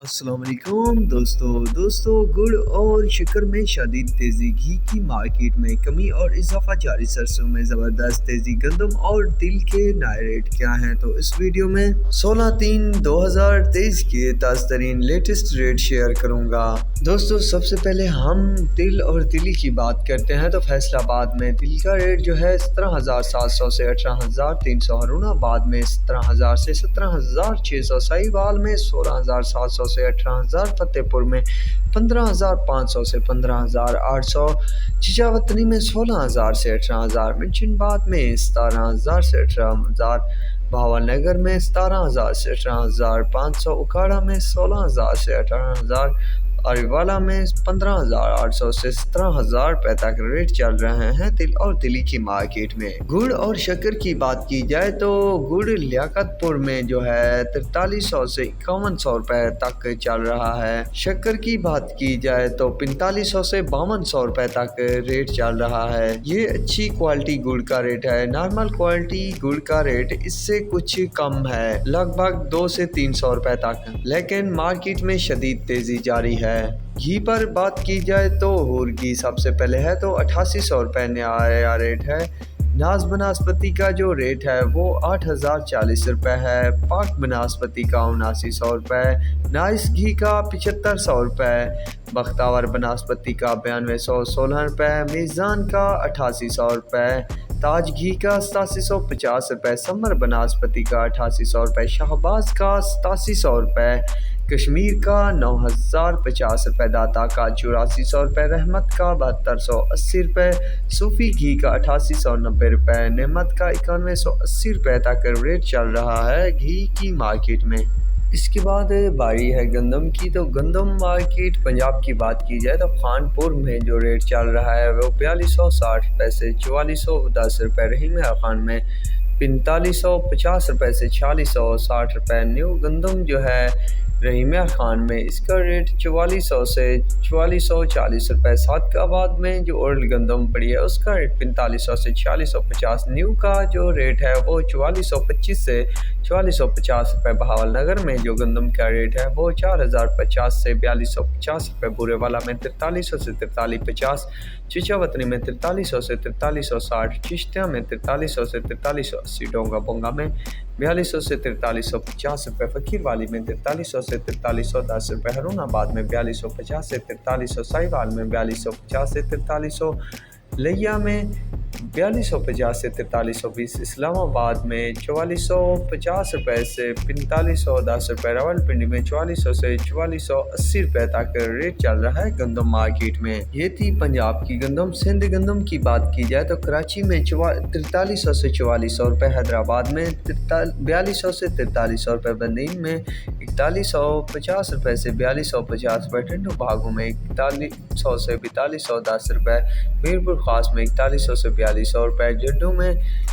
अस्सलाम वालेकुम दोस्तों गुड़ और शक्कर में शदीद तेज़ी, घी की मार्केट में कमी और इजाफा जारी, सरसों में ज़बरदस्त तेज़ी, गंदम और तिल के नए रेट क्या हैं, तो इस वीडियो में 16/3/2023 के ताज़ा तरीन लेटेस्ट रेट शेयर करूंगा। दोस्तों सबसे पहले हम तिल और तिली की बात करते हैं तो फैसलाबाद में तिल का रेट जो है 17,700 से 18,300, हरूणाबाद में 17,000 से 17,600, साहिवाल में 16,700 से 18,000, फतेहपुर में 15,500 से 15,800, चिचावतनी में 16,000 से 18,000, मिंशनबाद में 17,000 से 18,000, भावनगर में 17,000 से 18,500, उखाड़ा में 16,000 से 18,000, अरीवाला में 15,800 से 17,000 रुपए तक रेट चल रहे हैं तिल और तिली की मार्केट में। गुड़ और शक्कर की बात की जाए तो गुड़ लियाकतपुर में जो है 4300 से 5100 रुपए तक चल रहा है। शक्कर की बात की जाए तो 4500 से 5200 रुपए तक रेट चल रहा है। ये अच्छी क्वालिटी गुड़ का रेट है। नॉर्मल क्वालिटी गुड़ का रेट इससे कुछ कम है, लगभग 200 से 300 रुपए तक, लेकिन मार्केट में शदीद तेजी जारी है। घी पर बात की जाए तो हुर घी सबसे पहले है तो 8800 रुपए नया रेट है। नाज बनास्पति का जो रेट है वो 8,040 रुपए है। पाक बनास्पति का 7900 रुपए, नाइस घी का 7500 रुपए, बख्तावर बनास्पति का 9216 रुपए, मीज़ान का 8800 रुपए, ताज घी का 8750 रुपए, समर बनास्पति का 8800 रुपए, शाहबाज का 8700 रुपए, कश्मीर का 9,050 रुपए, दाता का 8400 रुपए, रहमत का 7280 रुपए, सूफी घी का 8890 रुपए, नेमत का 9180 रुपए तक रेट चल रहा है घी की मार्केट में। इसके बाद बारी है गंदम की, तो गंदम मार्केट पंजाब की बात की जाए तो खानपुर में जो रेट चल रहा है वो 4260 रुपए से 4410 रुपए, रहीम खान में 4550 रुपए से 4660 रुपए, न्यू गंदम जो है रहीमिया खान में इसका रेट 4400 से 4440 रुपए, सादकाबाद में जो ओल्ड गंदम पड़ी है उसका रेट 4500 से 4650, न्यू का जो रेट है वो 4425 से 4450 रुपए, बहावलनगर में जो गंदम का रेट है वो 4050 से 4250 रुपए, बुरेवाला में 4300 से 4350, चिचावतनी में 4300 से 4360, चिश्तिया में 4300 से 4380, डोंगा बोंगा में 4200 से 4350 रुपए, फकीरवाली में 4300 से 4310 रुपए, हरूणाबाद में 4250 से 4300, साहिवाल में 4250 से 4300, लिया में 4250 से 4320, इस्लामाबाद में 4450 रुपए से 4510 रुपए, रावलपिंडी में 4400 से 4480 रुपए तक रेट चल रहा है गंदम मार्केट में। ये थी पंजाब की गंदम। सिंध गंदम की बात की जाए तो कराची में 4300 से 4400 रुपए, हैदराबाद में 4200 से 4300 रुपए, बंदीन में 4150 रुपए से 4250 रुपए, ठंडू बागों में 4100 से 4210 रुपए, मीरपुर खास में 4100 से 4200 रुपए, जड्डू में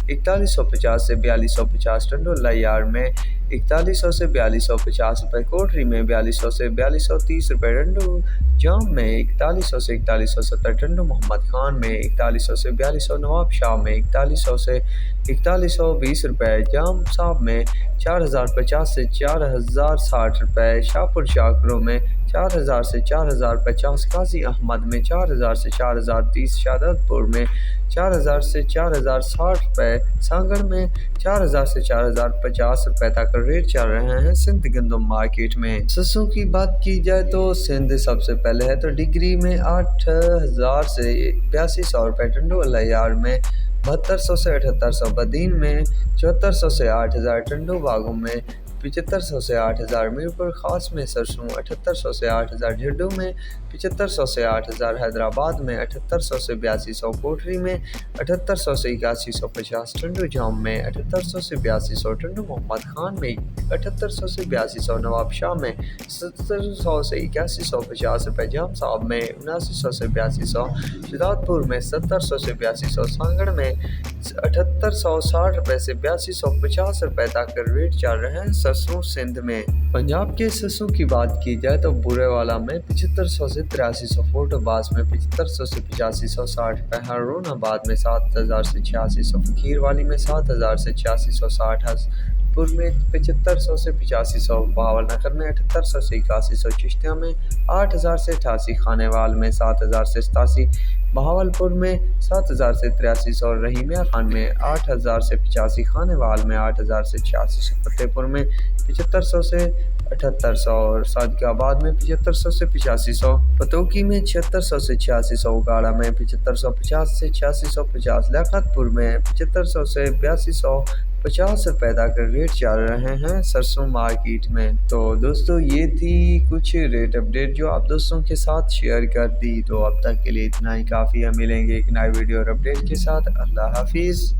4150 से 4250, टंडो लयार में 4100 से 4250 रुपए, कोटरी में 4200 से 4230 रुपए, टंडू जाम में 4100 से 4170, टंडू मोहम्मद खान में 4100 से 4200, नवाब शाह में 4100 से 4120 रुपए, जाम साहब में 4050 से 4060 रुपए, शाहपुर शाकरों में 4000 से 4050, काजी अहमद में 4000 से 4030, शाहदपुर में 4000 से 4060 रुपए, सांगड़ में 4000 से 4050 रुपए तक रेट चल रहे हैं सिंध गंदम मार्केट में। सरसों की बात की जाए तो सिंध सबसे पहले है तो डिग्री में 8000 से 8200 रुपए, टंडू अलियार में 7200 से 7800, बदीन में 7400 से 8000, टंडू बागों में 7500 से 8000, मीरपुर खास में सरसों 7800 से 8000, झड्डू में 7500 से 8000, हैदराबाद में 7800 से 8200, कोटरी में 7800 से 8150, टंडू जाम में 7800 से 8200, टंडू मोहम्मद खान में 7800 से 8200, नवाब शाह में 7700 से 8150 रुपए, जाम साहब में 7900 से 8200, शिदातपुर में 7700 से 8200, सांगड़ में 7860 रुपए से 8250 रुपए तक रेट चल रहे हैं सरसों सिंध में। पंजाब के सरसों की बात की जाए तो बुरेवाला में 7500 से 8300, फोटोबाज में 7500 से 8560 रुपए, हरूणाबाद में 7000 से 8600, फकीरवाली में 7000 से 8660, जौनपुर में 7500 से 8500, बहावलनगर में 7800 से 8100, चिश्तिया में 8000 से 88, खानेवाल में 7000 से 87, बहावलपुर में 7000 से 8300, रहीमिया खान में 8000 से 85, खानेवाल में 8000 से 8600, फतेहपुर में 7500 से 7800 और सादिकाबाद में 7500 से 8500, पतोकी में 7600 से 8600, उगाड़ा में 7550 से 8650, लियाकतपुर में 7500 से 8250 पैदा कर रेट चल रहे हैं सरसों मार्केट में। तो दोस्तों ये थी कुछ रेट अपडेट जो आप दोस्तों के साथ शेयर कर दी। तो अब तक के लिए इतना ही काफ़ी है, मिलेंगे एक नए वीडियो और अपडेट के साथ। अल्लाह हाफिज़।